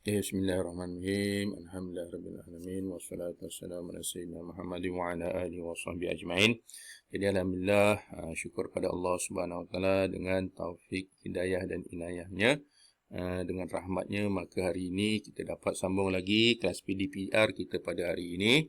Bismillahirrahmanirrahim. Alhamdulillahirabbil alamin wassalatu wassalamu ala sayyidina Muhammadin wa ala alihi washabbihi ajmain. Jadi alhamdulillah, syukur pada Allah Subhanahu wa taala dengan taufik, hidayah dan inayahnya, dengan rahmatnya, maka hari ini kita dapat sambung lagi kelas PDPR kita pada hari ini.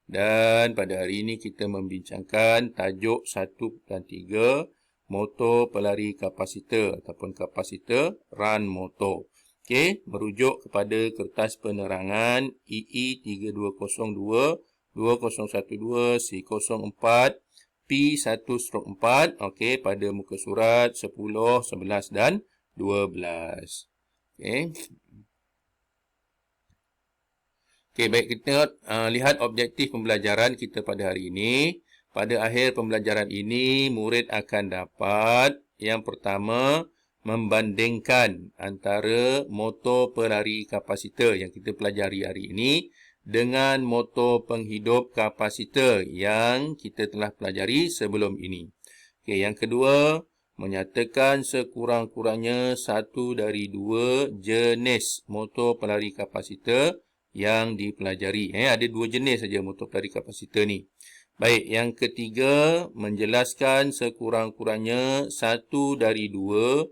Dan pada hari ini kita membincangkan tajuk 1 dan 3, motor pelari kapasitor ataupun kapasitor run motor. Okey, merujuk kepada kertas penerangan EE 3202 2012 C04 P1/4, okey, pada muka surat 10, 11 dan 12. Okey. Okey, baik, kita lihat objektif pembelajaran kita pada hari ini. Pada akhir pembelajaran ini, murid akan dapat yang pertama, membandingkan antara motor pelari kapasitor yang kita pelajari hari ini dengan motor penghidup kapasitor yang kita telah pelajari sebelum ini. Okey, yang kedua, menyatakan sekurang-kurangnya satu dari dua jenis motor pelari kapasitor yang dipelajari. Ada dua jenis saja motor pelari kapasitor ni. Baik, yang ketiga, menjelaskan sekurang-kurangnya satu dari dua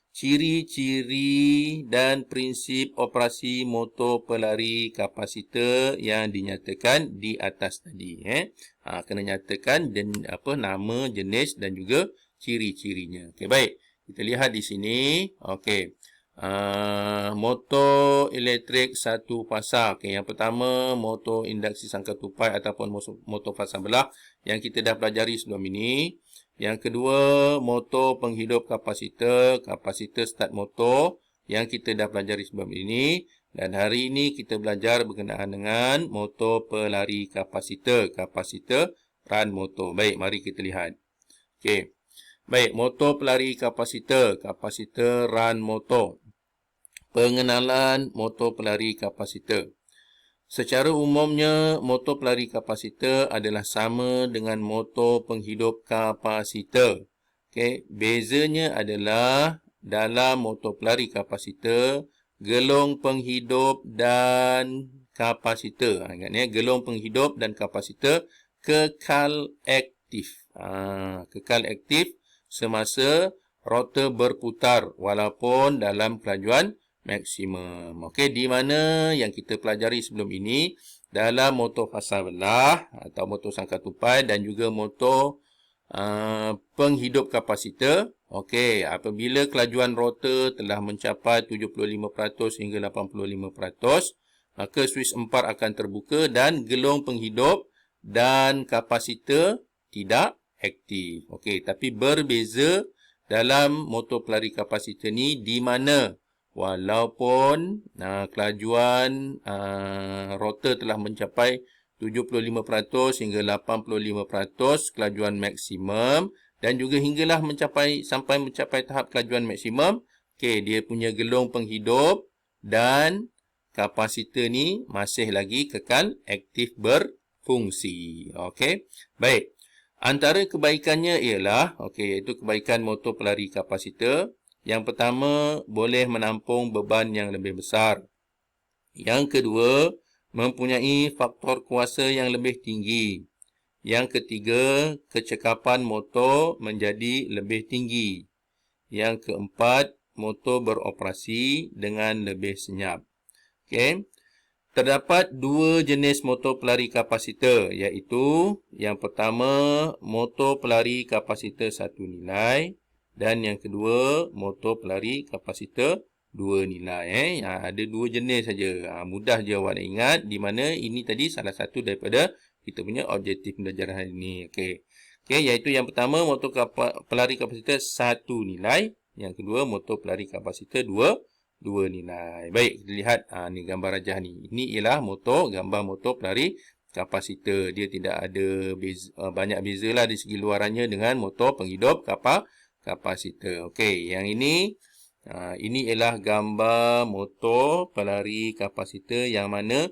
ciri-ciri dan prinsip operasi motor pelari kapasitor yang dinyatakan di atas tadi. Kena nyatakan nama, jenis dan juga ciri-cirinya. Okey, baik. Kita lihat di sini. Okey. Motor elektrik satu fasa. Okey, yang pertama motor induksi sangkar tupai ataupun motor fasa belah yang kita dah pelajari sebelum ini. Yang kedua, motor penghidup kapasitor, kapasitor start motor yang kita dah pelajari sebelum ini. Dan hari ini kita belajar berkenaan dengan motor pelari kapasitor, kapasitor run motor. Baik, mari kita lihat. Okey. Baik, motor pelari kapasitor, kapasitor run motor. Pengenalan motor pelari kapasitor. Secara umumnya, motor pelari kapasitor adalah sama dengan motor penghidup kapasitor. Okey, bezanya adalah dalam motor pelari kapasitor, gelong penghidup dan kapasitor. Ingat ya, gelong penghidup dan kapasitor kekal aktif. Kekal aktif semasa rotor berputar walaupun dalam kelajuan maksimum. Okey, di mana yang kita pelajari sebelum ini dalam motor fasa belah atau motor sangkar tupai dan juga motor penghidup kapasitor. Okey, apabila kelajuan rotor telah mencapai 75% hingga 85%, maka switch 4 akan terbuka dan gelong penghidup dan kapasitor tidak aktif. Okey, tapi berbeza dalam motor pelari kapasitor ni di mana walaupun kelajuan rotor telah mencapai 75% hingga 85% kelajuan maksimum dan juga hinggalah sampai mencapai tahap kelajuan maksimum, okey, dia punya gelong penghidup dan kapasitor ni masih lagi kekal aktif berfungsi. Okey. Baik. Antara kebaikannya ialah, iaitu kebaikan motor pelari kapasitor. Yang pertama, boleh menampung beban yang lebih besar. Yang kedua, mempunyai faktor kuasa yang lebih tinggi. Yang ketiga, kecekapan motor menjadi lebih tinggi. Yang keempat, motor beroperasi dengan lebih senyap. Okey. Terdapat dua jenis motor pelari kapasitor, iaitu yang pertama, motor pelari kapasitor satu nilai dan yang kedua, motor pelari kapasitor 2 nilai. Ada dua jenis saja. Mudah je awak nak ingat, di mana ini tadi salah satu daripada kita punya objektif pembelajaran hari ini. Okey, iaitu yang pertama, motor pelari kapasitor 1 nilai. Yang kedua, motor pelari kapasitor 2 nilai. Baik, kita lihat ni gambar rajah ni. Ini ialah gambar motor pelari kapasitor. Dia tidak ada banyak beza lah di segi luarannya dengan motor penghidup kapasitor. Okey, yang ini ialah gambar motor pelari kapasitor yang mana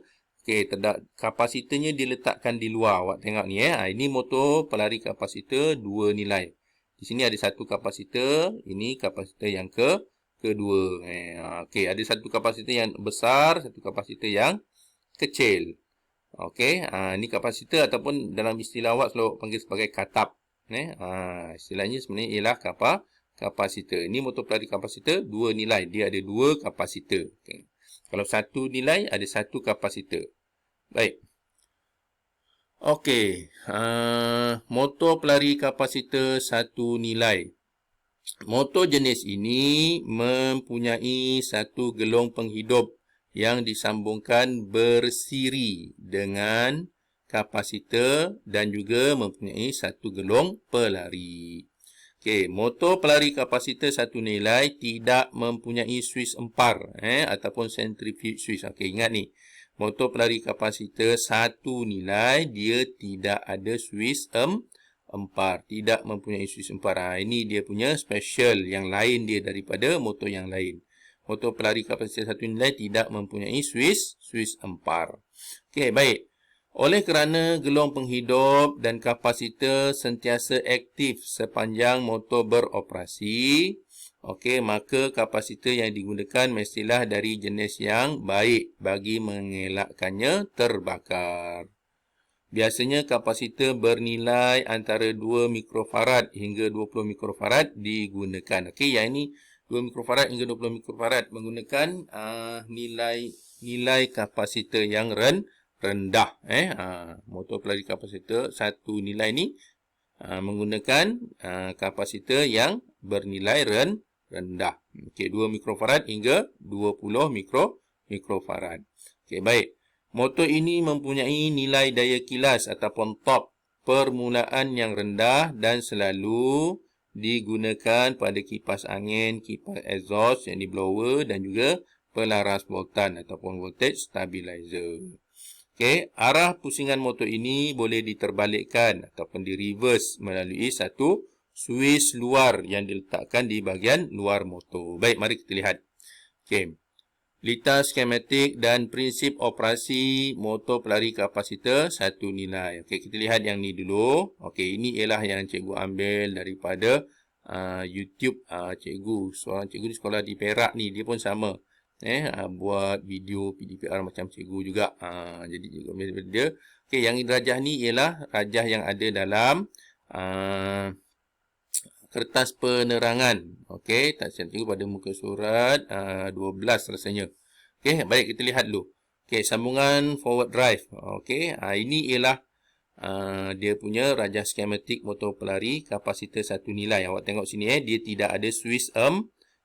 kapasitornya diletakkan di luar. Awak tengok ni ini motor pelari kapasitor 2 nilai. Di sini ada satu kapasitor, ini kapasitor yang kedua. Okey, ada satu kapasitor yang besar, satu kapasitor yang kecil. Okey, ni kapasitor ataupun dalam istilah awak selalu panggil sebagai katap. Istilahnya sebenarnya ialah kapasitor. Ini motor pelari kapasitor, dua nilai. Dia ada dua kapasitor. Okay. Kalau satu nilai, ada satu kapasitor. Baik. Okey, motor pelari kapasitor satu nilai. Motor jenis ini mempunyai satu gelong penghidup yang disambungkan bersiri dengan kapasitor dan juga mempunyai satu gelong pelari. Okey, motor pelari kapasitor satu nilai tidak mempunyai suis empar ataupun centrifuge suis. Okey, ingat ni. Motor pelari kapasitor satu nilai dia tidak ada suis empar, tidak mempunyai suis empar. Ini dia punya special yang lain dia daripada motor yang lain. Motor pelari kapasitor satu nilai tidak mempunyai suis empar. Okey, baik. Oleh kerana gelong penghidup dan kapasitor sentiasa aktif sepanjang motor beroperasi, okey, maka kapasitor yang digunakan mestilah dari jenis yang baik bagi mengelakkannya terbakar. Biasanya kapasitor bernilai antara 2 mikrofarad hingga 20 mikrofarad digunakan. Okey, yang ini 2 mikrofarad hingga 20 mikrofarad menggunakan nilai kapasitor yang rendah. Motor pelari kapasitor satu nilai ni menggunakan kapasitor yang bernilai rendah. Okey, 2 mikrofarad hingga 20 mikrofarad. Okey, baik. Motor ini mempunyai nilai daya kilas ataupun torque permulaan yang rendah dan selalu digunakan pada kipas angin, kipas exhaust yang di blower dan juga pelaras voltan ataupun voltage stabilizer. Okey, arah pusingan motor ini boleh diterbalikkan ataupun di reverse melalui satu suis luar yang diletakkan di bahagian luar motor. Baik, mari kita lihat. Okey. Litas skematik dan prinsip operasi motor pelari kapasitor satu nilai. Okey, kita lihat yang ni dulu. Okey, ini ialah yang cikgu ambil daripada YouTube cikgu. Seorang cikgu di sekolah di Perak ni, dia pun sama. Buat video PDPR macam cikgu juga. Jadi cikgu ambil daripada dia. Okey, yang rajah ni ialah rajah yang ada dalam kertas penerangan. Okey, tak silap cikgu pada muka surat 12 rasanya. Okey, baik kita lihat dulu. Okey, sambungan forward drive. Okey, ini ialah dia punya rajah skematik motor pelari kapasitor satu nilai. Awak tengok sini dia tidak ada suis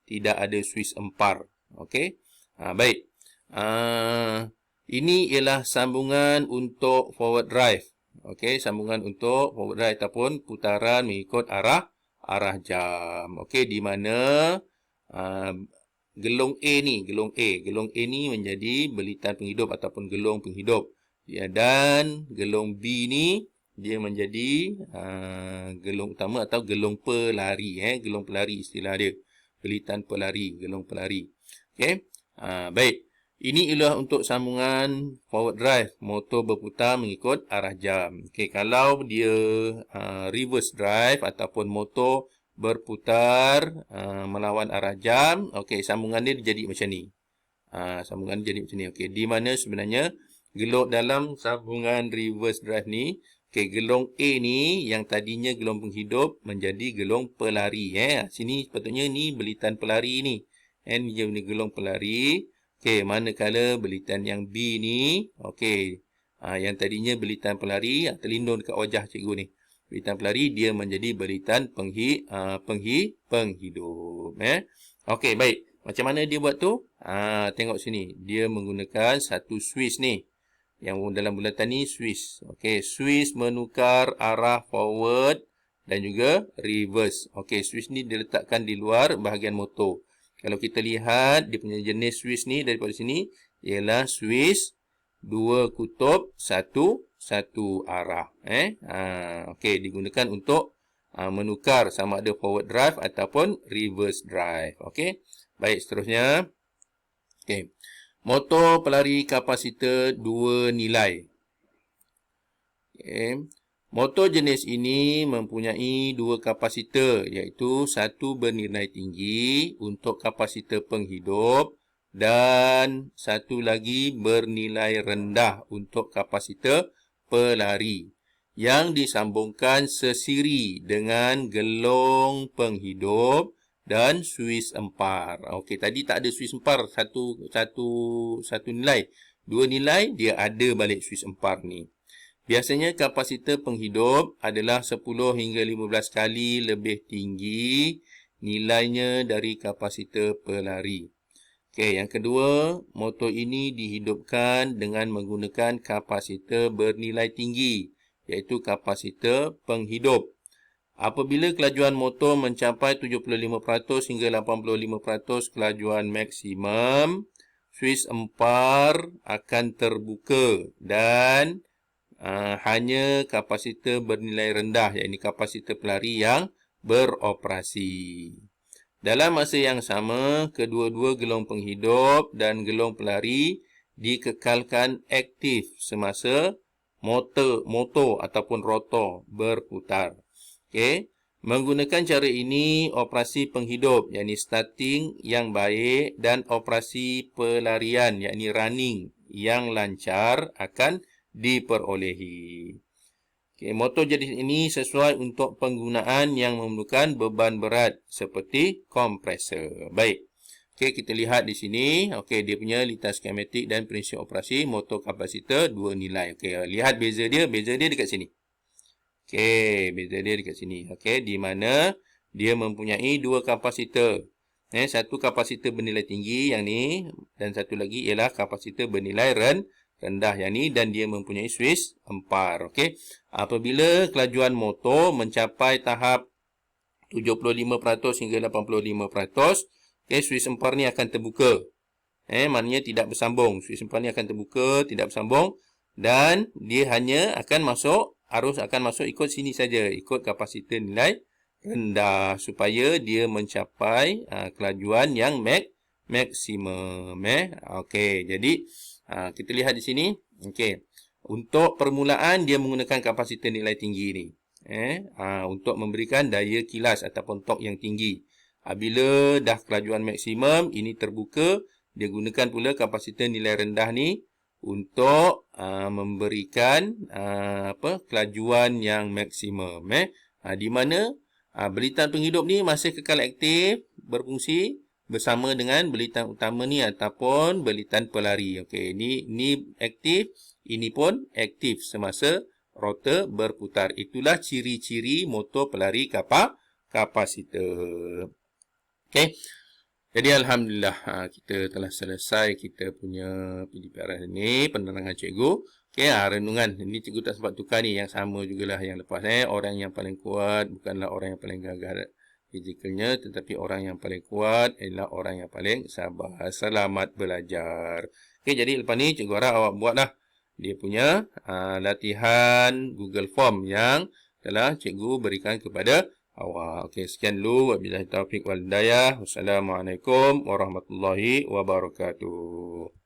tidak ada suis empar. Okey. Baik. Ini ialah sambungan untuk forward drive. Okey, sambungan untuk forward drive ataupun putaran mengikut arah jam. Okey, di mana gelong A ni, gelong A ni menjadi belitan penghidup ataupun gelong penghidup. Dan gelong B ni dia menjadi gelong utama atau gelong pelari. Gelong pelari istilah dia. Belitan pelari, gelong pelari. Okey. Baik. Ini ialah untuk sambungan forward drive, motor berputar mengikut arah jam. Okey, kalau dia reverse drive ataupun motor berputar melawan arah jam, okey, sambungan dia jadi macam ni. Sambungan dia jadi macam ni. Okey, di mana sebenarnya gelong dalam sambungan reverse drive ni, okey, gelong A ni yang tadinya gelong penghidup menjadi gelong pelari. Sini sepatutnya ni belitan pelari ni. Dia ni gelong pelari. Okey, manakala belitan yang B ni, okey, yang tadinya belitan pelari, terlindung dekat wajah cikgu ni. Belitan pelari, dia menjadi belitan penghidup. Okey, baik. Macam mana dia buat tu? Tengok sini. Dia menggunakan satu suis ni. Yang dalam bulatan ni, suis. Okey, suis menukar arah forward dan juga reverse. Okey, suis ni diletakkan di luar bahagian motor. Kalau kita lihat dia punya jenis suis ni daripada sini ialah suis dua kutub satu arah. Okey, digunakan untuk menukar sama ada forward drive ataupun reverse drive. Okey. Baik, seterusnya. Okey. Motor pelari kapasitor dua nilai. Okey. Motor jenis ini mempunyai dua kapasitor, iaitu satu bernilai tinggi untuk kapasitor penghidup dan satu lagi bernilai rendah untuk kapasitor pelari yang disambungkan sesiri dengan gelong penghidup dan suis empar. Okey, tadi tak ada suis empar satu nilai. Dua nilai dia ada balik suis empar ni. Biasanya kapasitor penghidup adalah 10 hingga 15 kali lebih tinggi nilainya dari kapasitor pelari. Okey, yang kedua, motor ini dihidupkan dengan menggunakan kapasitor bernilai tinggi, iaitu kapasitor penghidup. Apabila kelajuan motor mencapai 75% hingga 85% kelajuan maksimum, suis empar akan terbuka dan hanya kapasitor bernilai rendah, iaitu kapasitor pelari yang beroperasi. Dalam masa yang sama, kedua-dua gelong penghidup dan gelong pelari dikekalkan aktif semasa motor ataupun rotor berputar. Okey, menggunakan cara ini, operasi penghidup, iaitu starting yang baik dan operasi pelarian, iaitu running yang lancar akan diperolehi. Okay, motor jenis ini sesuai untuk penggunaan yang memerlukan beban berat seperti kompresor. Baik. Okay, kita lihat di sini. Okay, dia punya litar skematik dan prinsip operasi motor kapasitor dua nilai. Okay, lihat beza dia. Beza dia dekat sini. Okay, beza dia dekat sini. Okay, di mana dia mempunyai dua kapasitor. Satu kapasitor bernilai tinggi yang ni dan satu lagi ialah kapasitor bernilai rendah yang ni dan dia mempunyai suis empar. Okey. Apabila kelajuan motor mencapai tahap 75% hingga 85%, okey, suis empar ni akan terbuka. Maknanya tidak bersambung. Suis empar ni akan terbuka, tidak bersambung dan dia hanya akan masuk, arus akan masuk ikut sini saja, ikut kapasitor nilai rendah supaya dia mencapai kelajuan yang maksimum. Okey, jadi kita lihat di sini. Okey. Untuk permulaan dia menggunakan kapasitor nilai tinggi ni. Untuk memberikan daya kilas ataupun torque yang tinggi. Bila dah kelajuan maksimum ini terbuka, dia gunakan pula kapasitor nilai rendah ni untuk memberikan kelajuan yang maksimum. Di mana belitan penghidup ni masih kekal aktif berfungsi bersama dengan belitan utama ni ataupun belitan pelari. Okey, ni aktif, ini pun aktif semasa rotor berputar. Itulah ciri-ciri motor pelari kapasitor. Okey. Jadi alhamdulillah kita telah selesai kita punya PDPRS ni, penerangan cikgu. Okey, renungan. Ini cikgu tak sempat tukar ni, yang sama jugalah yang lepas. Orang yang paling kuat bukanlah orang yang paling gagah fizikalnya, tetapi orang yang paling kuat adalah orang yang paling sabar. Selamat belajar. Okey, jadi lepas ni cikgu harap awak buatlah dia punya latihan Google Form yang telah cikgu berikan kepada awak. Okey, sekian dulu. Wabillahi taufiq wal hidayah. Wassalamualaikum warahmatullahi wabarakatuh.